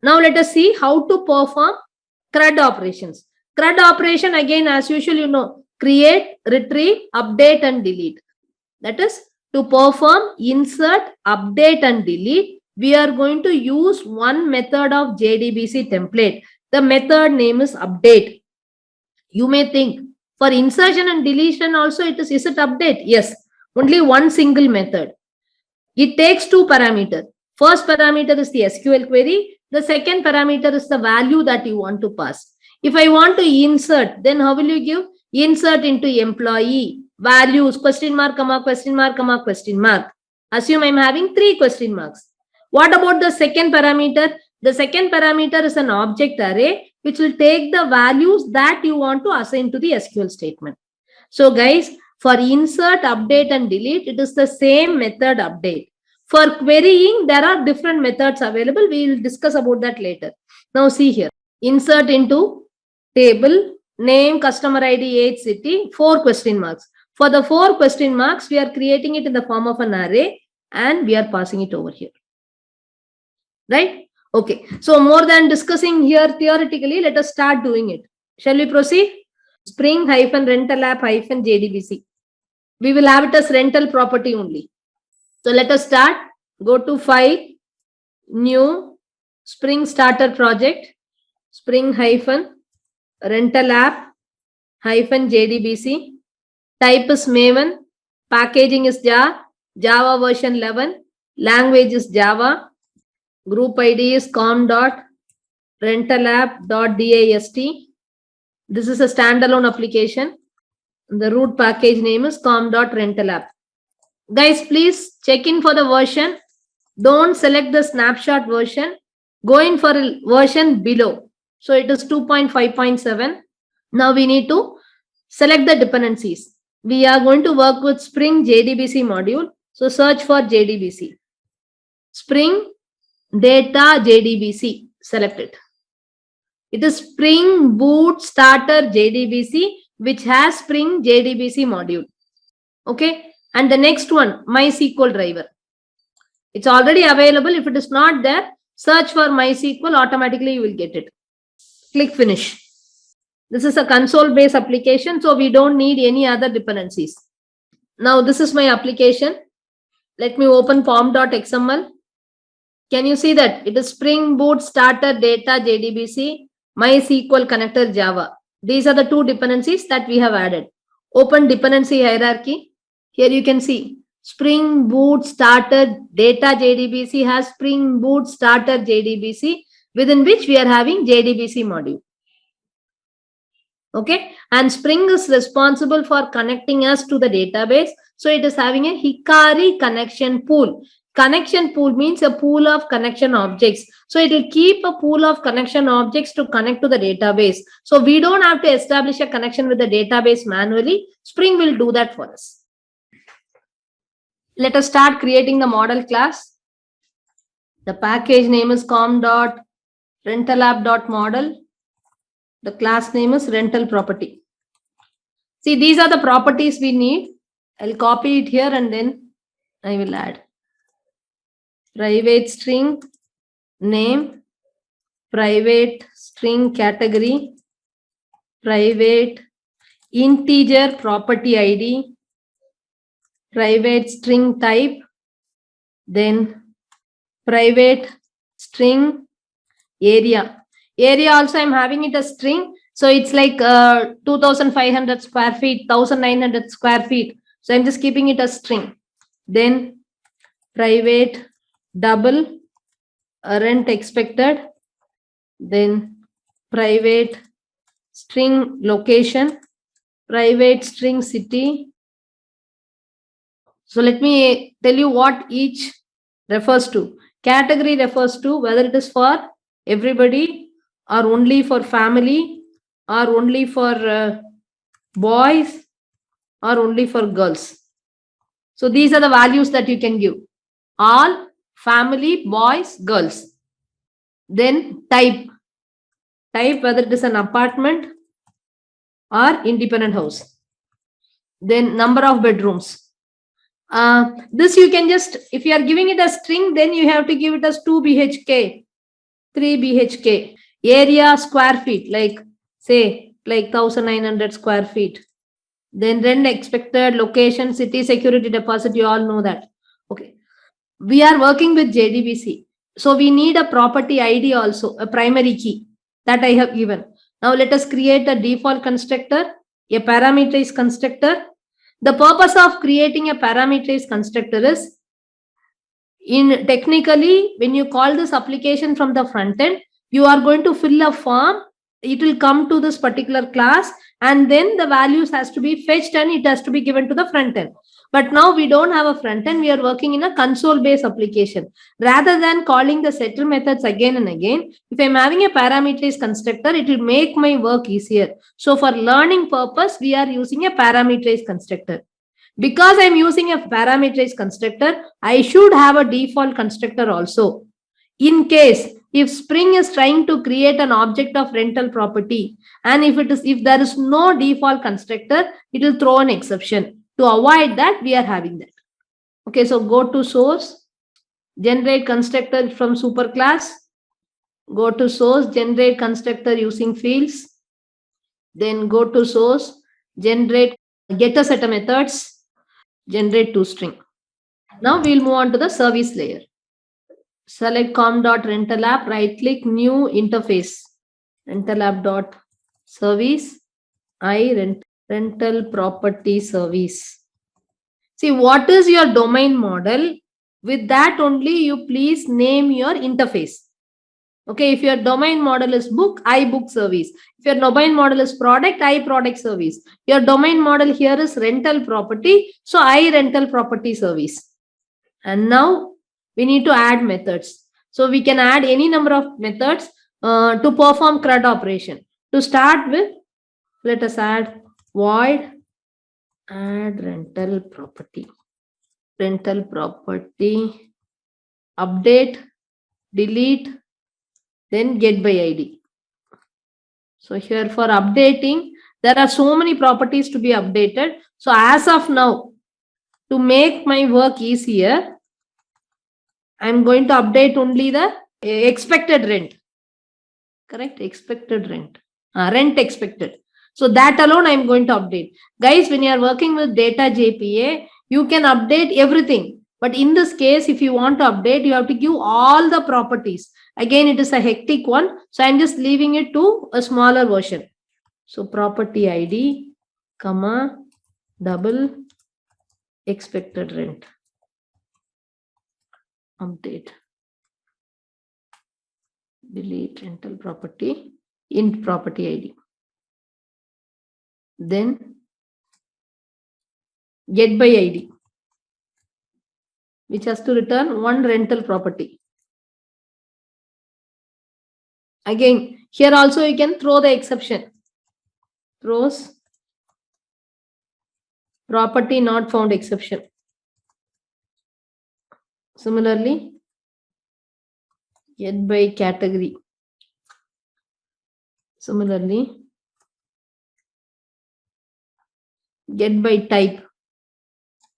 Now let us see how to perform CRUD operations. CRUD operation, again, as usual, you know, create, retrieve, update and delete. That is, to perform insert, update and delete, we are going to use one method of JDBC template. The method name is update. You may think, for insertion and deletion also is it update? Yes, only one single method. It takes two parameters. First parameter is the SQL query. The second parameter is the value that you want to pass. If I want to insert, then how will you give? Insert into employee, values, question mark, comma, question mark, comma, question mark. Assume I'm having 3 question marks. What about the second parameter? The second parameter is an object array which will take the values that you want to assign to the SQL statement. So guys, for insert, update and delete, it is the same method update. For querying, there are different methods available. We will discuss about that later. Now see here, insert into table, name, customer ID, age, city, 4 question marks. For the 4 question marks, we are creating it in the form of an array and we are passing it over here. Right? Okay. So more than discussing here theoretically, let us start doing it. Shall we proceed? Spring-rental app-JDBC. We will have it as rental property only. So let us start. Go to File, New, Spring Starter Project, Spring-rental app-JDBC. Type is Maven. Packaging is Java. Java version 11. Language is Java. Group ID is com.rentalapp.dist. This is a standalone application. The root package name is com.rentalapp. Guys, please check in for the version. Don't select the snapshot version. Go in for a version below. So it is 2.5.7. Now we need to select the dependencies. We are going to work with Spring JDBC module. So search for JDBC. Spring Data JDBC. Select it. It is Spring Boot Starter JDBC, which has Spring JDBC module. Okay. And the next one, MySQL driver. It's already available. If it is not there, search for MySQL. Automatically you will get it. Click Finish. This is a console-based application, so we don't need any other dependencies. Now this is my application. Let me open pom.xml. Can you see that? It is Spring Boot Starter Data JDBC, MySQL Connector Java. These are the 2 dependencies that we have added. Open dependency hierarchy. Here you can see Spring Boot Starter Data JDBC has Spring Boot Starter JDBC, within which we are having JDBC module. Okay. And Spring is responsible for connecting us to the database. So it is having a Hikari connection pool. Connection pool means a pool of connection objects. So it will keep a pool of connection objects to connect to the database. So we don't have to establish a connection with the database manually. Spring will do that for us. Let us start creating the model class. The package name is com.rentalapp.model. The class name is rental property. See, these are the properties we need. I'll copy it here and then I will add. Private string name, private string category, private integer property ID, private string type, then private string area. Area also I'm having it as string. So it's like 2500 square feet, 1900 square feet. So I'm just keeping it as string. Then private double rent expected. Then private string location, private string city. So let me tell you what each refers to. Category refers to whether it is for everybody or only for family or only for boys or only for girls. So these are the values that you can give. All, family, boys, girls. Then type. Type whether it is an apartment or independent house. Then number of bedrooms. This you can just, if you are giving it a string, then you have to give it as 2 BHK. 3 BHK. Area square feet, like say, like 1900 square feet. Then rent expected, location, city, security deposit, you all know that. Okay. We are working with JDBC. So we need a property ID also, a primary key that I have given. Now let us create a default constructor, a parameterized constructor. The purpose of creating a parameterized constructor is, in technically, when you call this application from the front end, you are going to fill a form. It will come to this particular class, and then the values has to be fetched and it has to be given to the front end. But now we don't have a front end. We are working in a console based application. Rather than calling the setter methods again and again, if I'm having a parameterized constructor, it will make my work easier. So for learning purpose, we are using a parameterized constructor. Because I'm using a parameterized constructor, I should have a default constructor also. In case if Spring is trying to create an object of rental property, and if there is no default constructor, it will throw an exception. To avoid that, we are having that. Okay, so go to source, generate constructor from superclass, go to source, generate constructor using fields, then go to source, generate getter setter methods, generate toString. Now we'll move on to the service layer. Select com.rental app, right click, new interface, rental app.service, rental property service. See, what is your domain model? With that only, you please name your interface. Okay, if your domain model is book, I book service. If your domain model is product, I product service. Your domain model here is rental property, so I rental property service. And now we need to add methods. So we can add any number of methods to perform CRUD operation. To start with, let us add void add rental property, update, delete, then get by ID. So here for updating, there are so many properties to be updated. So as of now, to make my work easier, I'm going to update only the expected rent. Correct? Expected rent. Rent expected. So that alone I'm going to update. Guys, when you are working with data JPA, you can update everything. But in this case, if you want to update, you have to give all the properties. Again, it is a hectic one. So I'm just leaving it to a smaller version. So property ID, comma, double, expected rent. Update. Delete rental property, int property ID. Then get by ID, which has to return one rental property. Again, here also you can throw the exception. Throws property not found exception. Similarly, get by category. Similarly, get by type,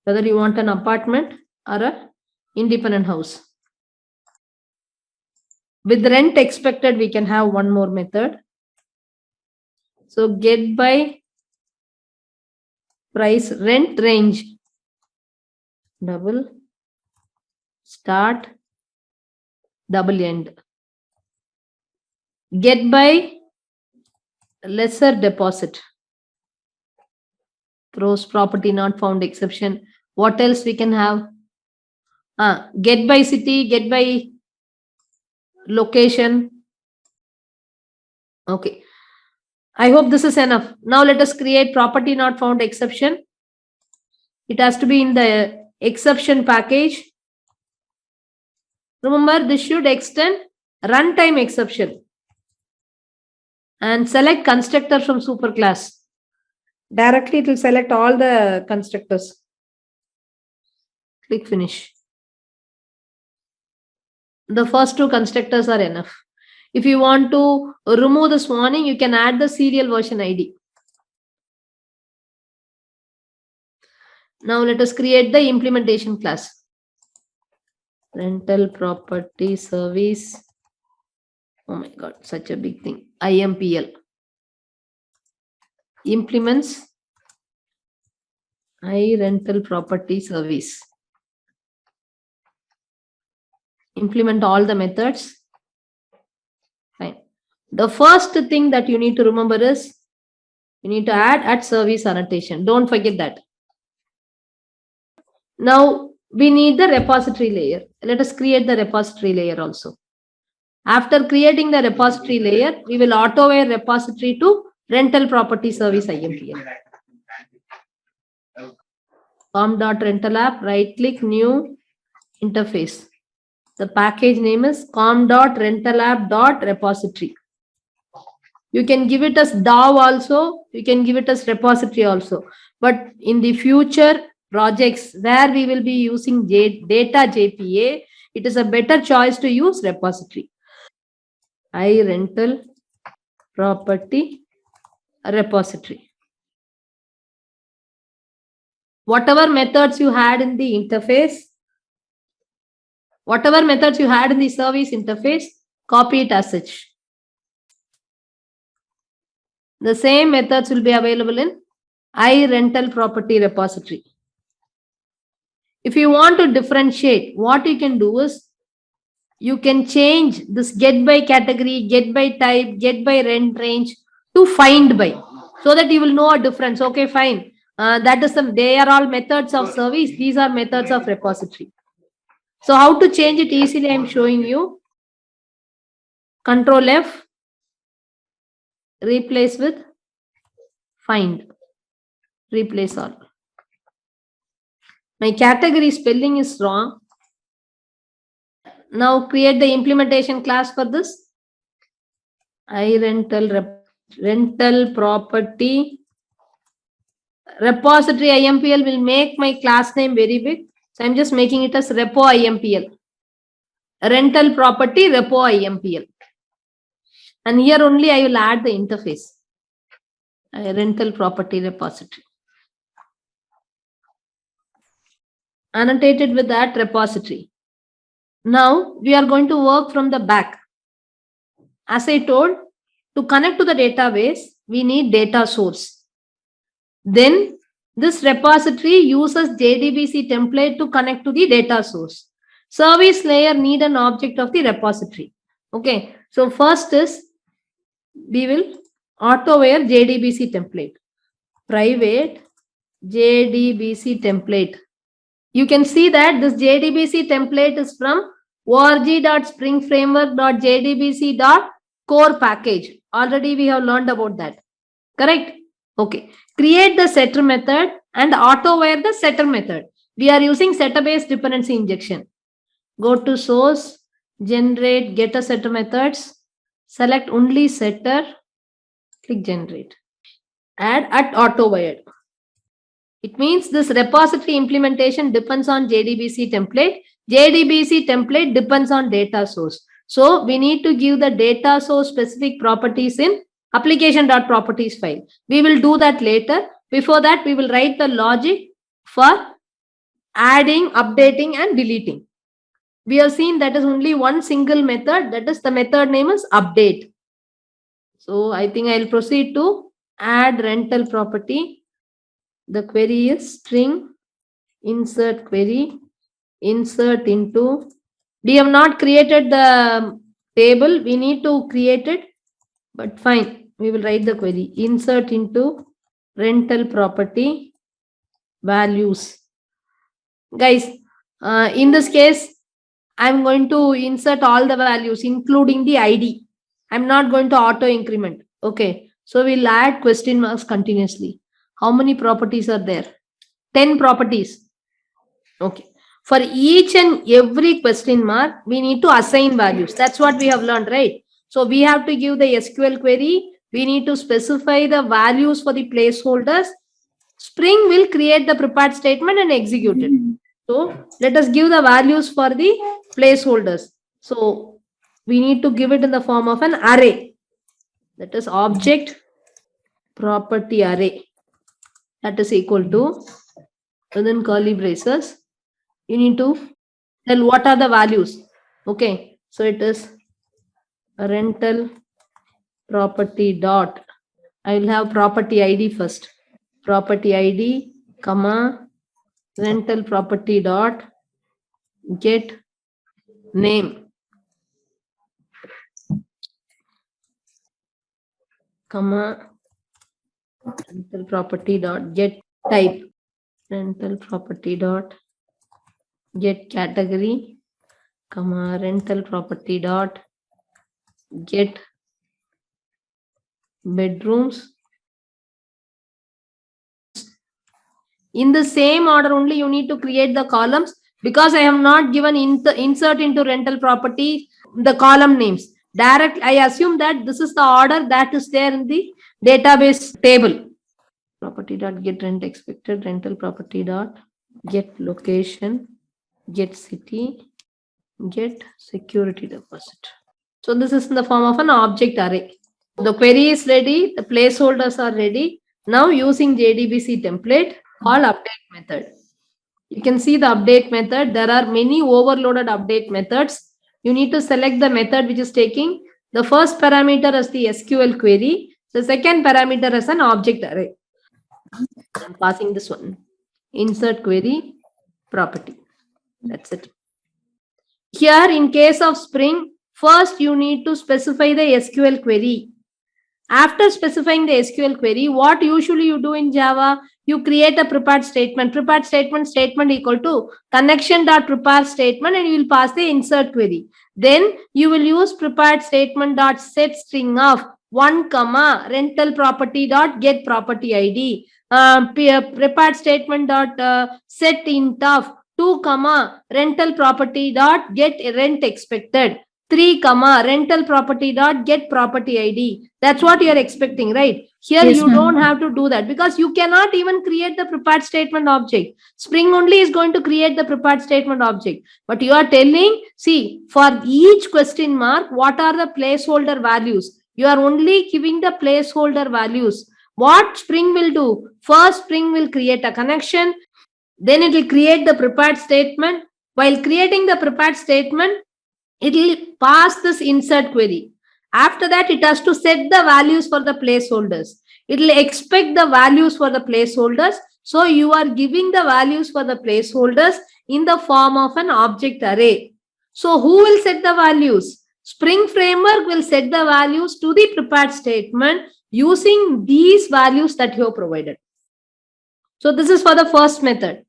whether you want an apartment or an independent house. With rent expected, we can have one more method. So get by price rent range, double, start, double end. Get by lesser deposit. Throws property not found exception. What else we can have? Get by city, get by location. Okay. I hope this is enough. Now let us create property not found exception. It has to be in the exception package. Remember, this should extend runtime exception. And select constructor from superclass. Directly it will select all the constructors. Click finish. The first two constructors are enough. If you want to remove this warning, you can add the serial version ID. Now let us create the implementation class. Rental property service Oh my God, such a big thing. IMPL implements rental property service. Implement all the methods. Fine. The first thing that you need to remember is you need to add at service annotation. Don't forget that. Now we need the repository layer. Let us create the repository layer also. After creating the repository layer, we will auto-wire repository to rental property service IMPL. com.rental app, right click, new interface. The package name is com.rentalapp.repository. You can give it as DAO also, you can give it as repository also. But in the future projects where we will be using data JPA, it is a better choice to use repository. rental property repository. Whatever methods you had in the interface, whatever methods you had in the service interface, copy it as such. The same methods will be available in rental property repository. If you want to differentiate, what you can do is you can change this get by category, get by type, get by rent range to find by, so that you will know a difference. Okay, fine. That is they are all methods of service. These are methods of repository. So how to change it easily, I am showing you. Control F, replace with find, replace all. My category spelling is wrong. Now create the implementation class for this. rental property repository IMPL will make my class name very big. So I'm just making it as repo IMPL. Rental property repo IMPL. And here only I will add the interface. Rental property repository. Annotated with that repository. Now we are going to work from the back. As I told, to connect to the database, we need data source. Then this repository uses JDBC template to connect to the data source. Service layer need an object of the repository. Okay, so first is we will auto-wire JDBC template. Private JDBC template. You can see that this JDBC template is from org.springframework.jdbc.core package. Already we have learned about that. Correct? Okay. Create the setter method and auto-wire the setter method. We are using setter-based dependency injection. Go to source, generate getter setter methods. Select only setter. Click generate. Add at auto-wired. It means this repository implementation depends on JDBC template. JDBC template depends on data source. So we need to give the data source specific properties in application.properties file. We will do that later. Before that, we will write the logic for adding, updating, and deleting. We have seen that is only one single method. That is the method name is update. So I think I'll proceed to add rental property. The query is string insert query, insert into. We have not created the table. We need to create it, but fine. We will write the query insert into rental property values. Guys, in this case, I'm going to insert all the values, including the ID. I'm not going to auto increment. Okay. So we'll add question marks continuously. How many properties are there? 10 properties. Okay. For each and every question mark, we need to assign values. That's what we have learned, right? So we have to give the SQL query. We need to specify the values for the placeholders. Spring will create the prepared statement and execute it. So let us give the values for the placeholders. So we need to give it in the form of an array. That is object property array. That is equal to, within curly braces, you need to tell what are the values. Okay, so it is rental property dot. I will have property ID first. Property ID, comma, rental property dot get name, comma, rental property dot get type, rental property dot get category, comma, rental property dot get bedrooms. In the same order only you need to create the columns, because I have not given insert into rental property the column names. Direct, I assume that this is the order that is there in the database table. Property dot get rent expected, rental property dot get location, get city, get security deposit. So this is in the form of an object array. The query is ready, the placeholders are ready. Now using JDBC template, call update method. You can see the update method. There are many overloaded update methods. You need to select the method which is taking the first parameter as the SQL query, the second parameter as an object array. I'm passing this one. Insert query property. That's it. Here in case of Spring, first you need to specify the SQL query. After specifying the SQL query, what usually you do in Java, you create a prepared statement. Prepared statement equal to connection.prepare statement, and you will pass the insert query. Then you will use prepared statement.set string of 1, rental property dot get property ID. Prepared statement dot set int of 2, rental property dot get rent expected. 3, rental property dot get property ID. That's what you are expecting, right? Here yes, you don't have to do that, because you cannot even create the prepared statement object. Spring only is going to create the prepared statement object. But you are telling, see, for each question mark, what are the placeholder values? You are only giving the placeholder values. What Spring will do? First, Spring will create a connection. Then it will create the prepared statement. While creating the prepared statement, it will pass this insert query. After that, it has to set the values for the placeholders. It will expect the values for the placeholders. So you are giving the values for the placeholders in the form of an object array. So who will set the values? Spring Framework will set the values to the prepared statement using these values that you have provided. So this is for the first method.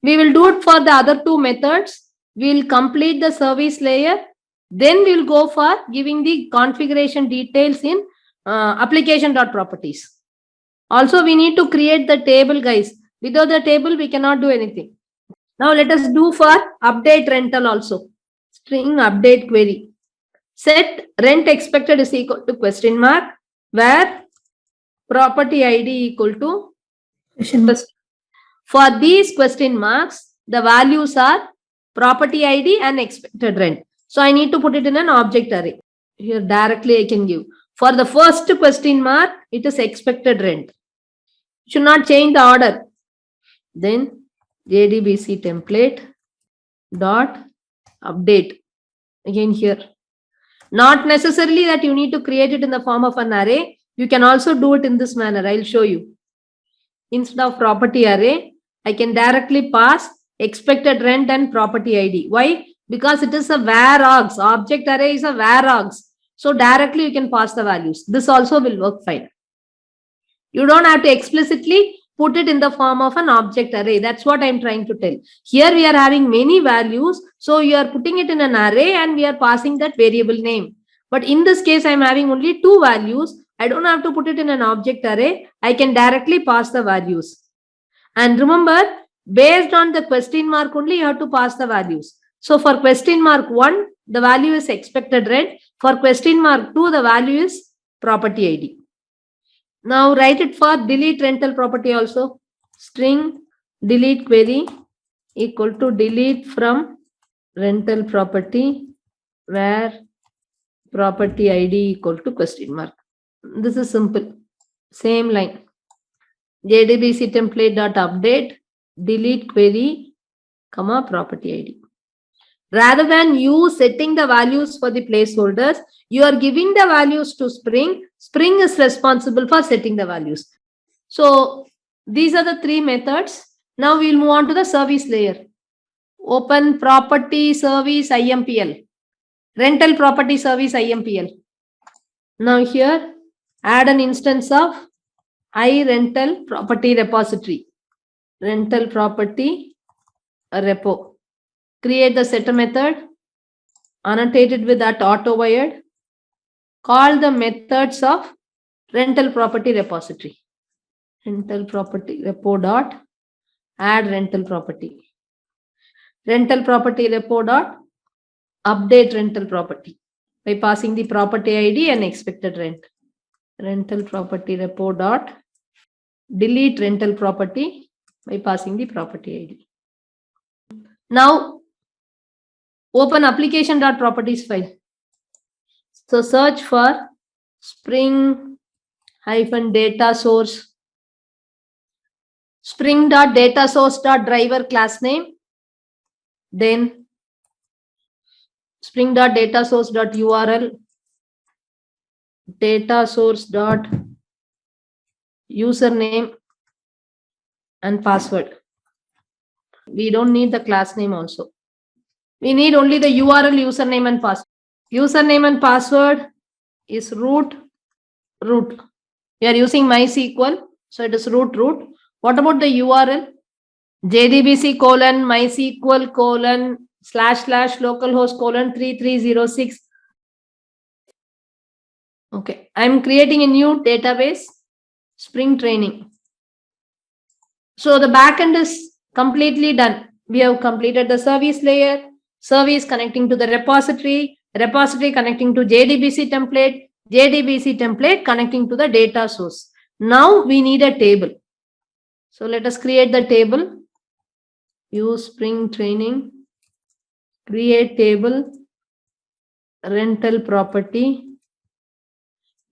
We will do it for the other two methods. We will complete the service layer. Then we will go for giving the configuration details in application.properties. Also, we need to create the table, guys. Without the table, we cannot do anything. Now, let us do for update rental also. String update query. Set rent expected is equal to question mark, where property ID equal to question mark. For these question marks, the values are property ID and expected rent. So I need to put it in an object array. Here directly I can give. For the first question mark, it is expected rent. Should not change the order. Then JDBC template dot update. Again here. Not necessarily that you need to create it in the form of an array. You can also do it in this manner. I'll show you. Instead of property array, I can directly pass expected rent and property ID. Why? Because it is a var-args. Object array is a var-args. So directly you can pass the values. This also will work fine. You don't have to explicitly put it in the form of an object array. That's what I'm trying to tell. Here we are having many values. So you are putting it in an array and we are passing that variable name. But in this case, I'm having only 2 values. I don't have to put it in an object array. I can directly pass the values. And remember, based on the question mark only, you have to pass the values. So for question mark 1, the value is expected rent. For question mark 2, the value is property ID. Now write it for delete rental property also. String delete query equal to delete from rental property where property ID equal to question mark. This is simple. Same line. JDBC template dot update delete query, property ID. Rather than you setting the values for the placeholders, you are giving the values to Spring. Spring is responsible for setting the values. So these are the three methods. Now we'll move on to the service layer. Open property service IMPL. Rental property service IMPL. Now here, add an instance of iRental property repository. Rental property repo. Create the setter method, annotated with that auto-wired. Call the methods of rental property repository. Rental property repo dot add rental property. Rental property repo dot update rental property by passing the property ID and expected rent. Rental property repo dot delete rental property by passing the property ID. Now open application.properties file. So search for spring-data source, spring.datasource.driver class name, then spring.datasource.url, datasource.username and password. We don't need the class name also. We need only the URL, username and password. Username and password is root. We are using MySQL, so it is root. What about the URL? JDBC://localhost:3306. Okay, I'm creating a new database, Spring Training. So the backend is completely done. We have completed the service layer, service connecting to the repository connecting to JDBC template, JDBC template connecting to the data source. Now we need a table. So let us create the table. Use Spring Training, create table, rental property.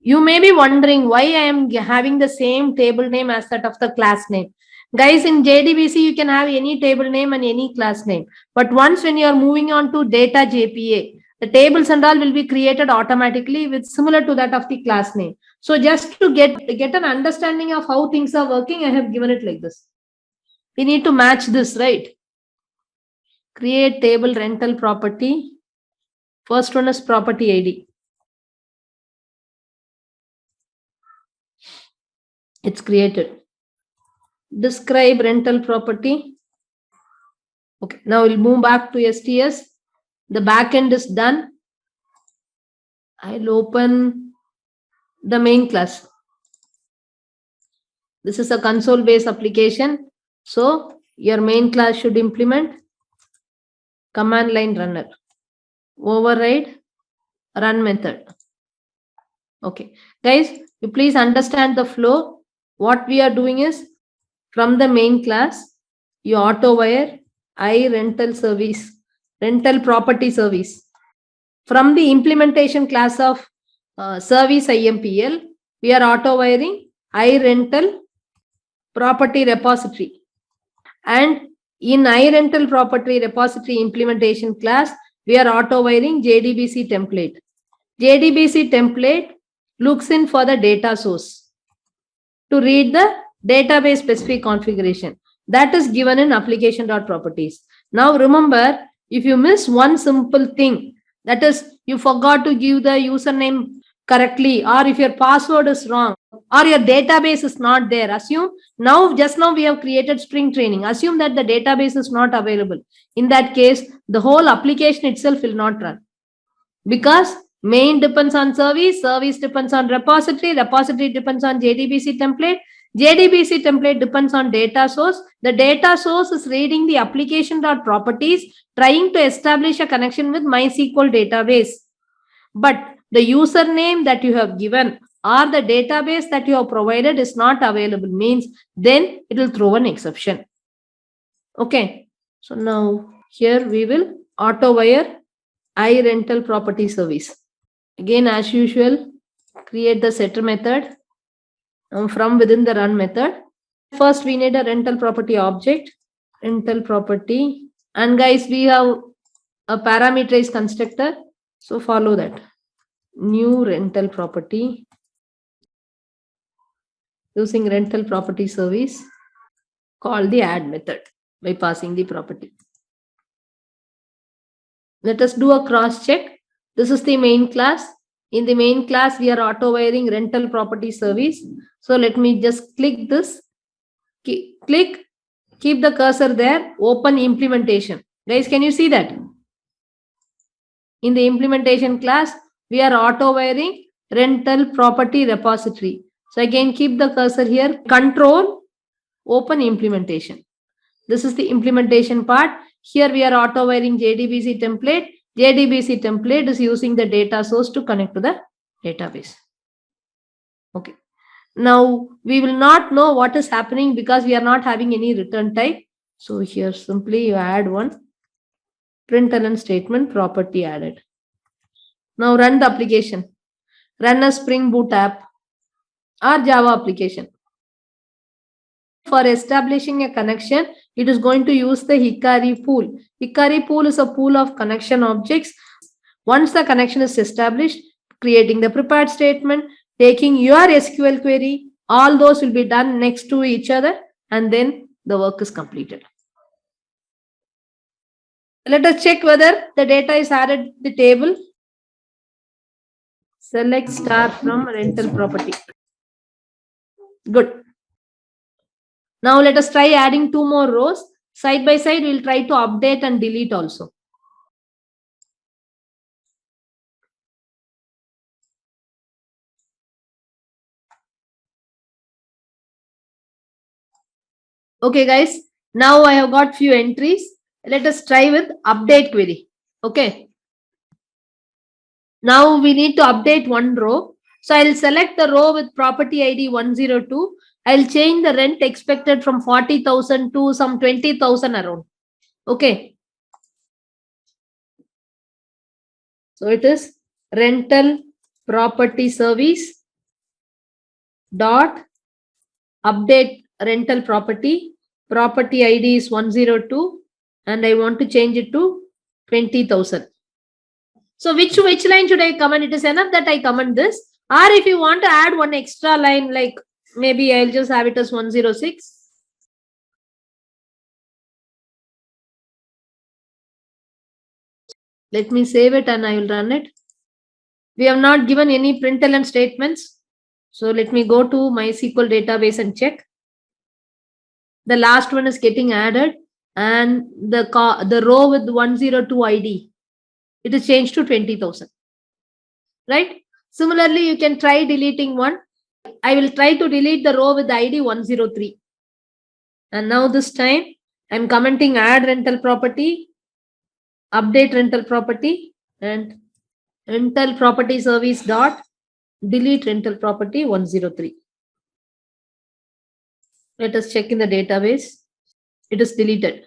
You may be wondering why I am having the same table name as that of the class name. Guys, in JDBC, you can have any table name and any class name. But once when you are moving on to data JPA, the tables and all will be created automatically with similar to that of the class name. So just to get an understanding of how things are working, I have given it like this. We need to match this, right? Create table rental property. First one is property ID. It's created. Describe rental property. Okay, now we'll move back to STS. The backend is done. I'll open the main class. This is a console-based application. So your main class should implement CommandLineRunner. Override run method. Okay, guys, you please understand the flow. What we are doing is from the main class, you auto-wire iRental service, rental property service. From the implementation class of service IMPL, we are auto-wiring iRental property repository. And in iRental property repository implementation class, we are auto-wiring JDBC template. JDBC template looks in for the data source to read the database specific configuration. That is given in application.properties. Now remember, if you miss one simple thing, that is you forgot to give the username correctly, or if your password is wrong, or your database is not there, assume just now we have created Spring Training. Assume that the database is not available. In that case, the whole application itself will not run, because main depends on service depends on repository depends on JDBC template, JDBC template depends on data source. The data source is reading the application.properties, trying to establish a connection with MySQL database. But the username that you have given or the database that you have provided is not available, means then it will throw an exception. Okay, so now here we will auto-wire iRental property service. Again, as usual, create the setter method from within the run method. First, we need a rental property object, rental property. And guys, we have a parameterized constructor. So follow that. New rental property using rental property service. Call the add method by passing the property. Let us do a cross check. This is the main class. In the main class, we are auto wiring rental property service. So let me just click this. Click, keep the cursor there, open implementation. Guys, can you see that? In the implementation class, we are auto wiring rental property repository. So again, keep the cursor here, control, open implementation. This is the implementation part. Here we are auto wiring JDBC template. JDBC template is using the data source to connect to the database. Okay. Now we will not know what is happening because we are not having any return type. So here simply you add one println statement property added. Now run the application. Run a Spring Boot app or Java application. For establishing a connection, it is going to use the Hikari pool. Hikari pool is a pool of connection objects. Once the connection is established, creating the prepared statement, taking your SQL query, all those will be done next to each other, and then the work is completed. Let us check whether the data is added to the table. Select star from rental property. Good. Now let us try adding 2 more rows. Side by side, we'll try to update and delete also. Okay, guys. Now I have got few entries. Let us try with update query. Okay. Now we need to update one row. So I'll select the row with property ID 102. I'll change the rent expected from 40,000 to some 20,000 around. Okay. So it is rental property service dot update rental property. Property ID is 102 and I want to change it to 20,000. So which line should I comment? It is enough that I comment this. Or if you want to add one extra line, like maybe I'll just have it as 106. Let me save it and I will run it. We have not given any println statements. So let me go to MySQL database and check. The last one is getting added and the row with 102 ID, it is changed to 20,000. Right? Similarly, you can try deleting one. I will try to delete the row with the ID 103. And now this time I'm commenting add rental property, update rental property, and rental property service dot delete rental property 103. Let us check in the database. It is deleted.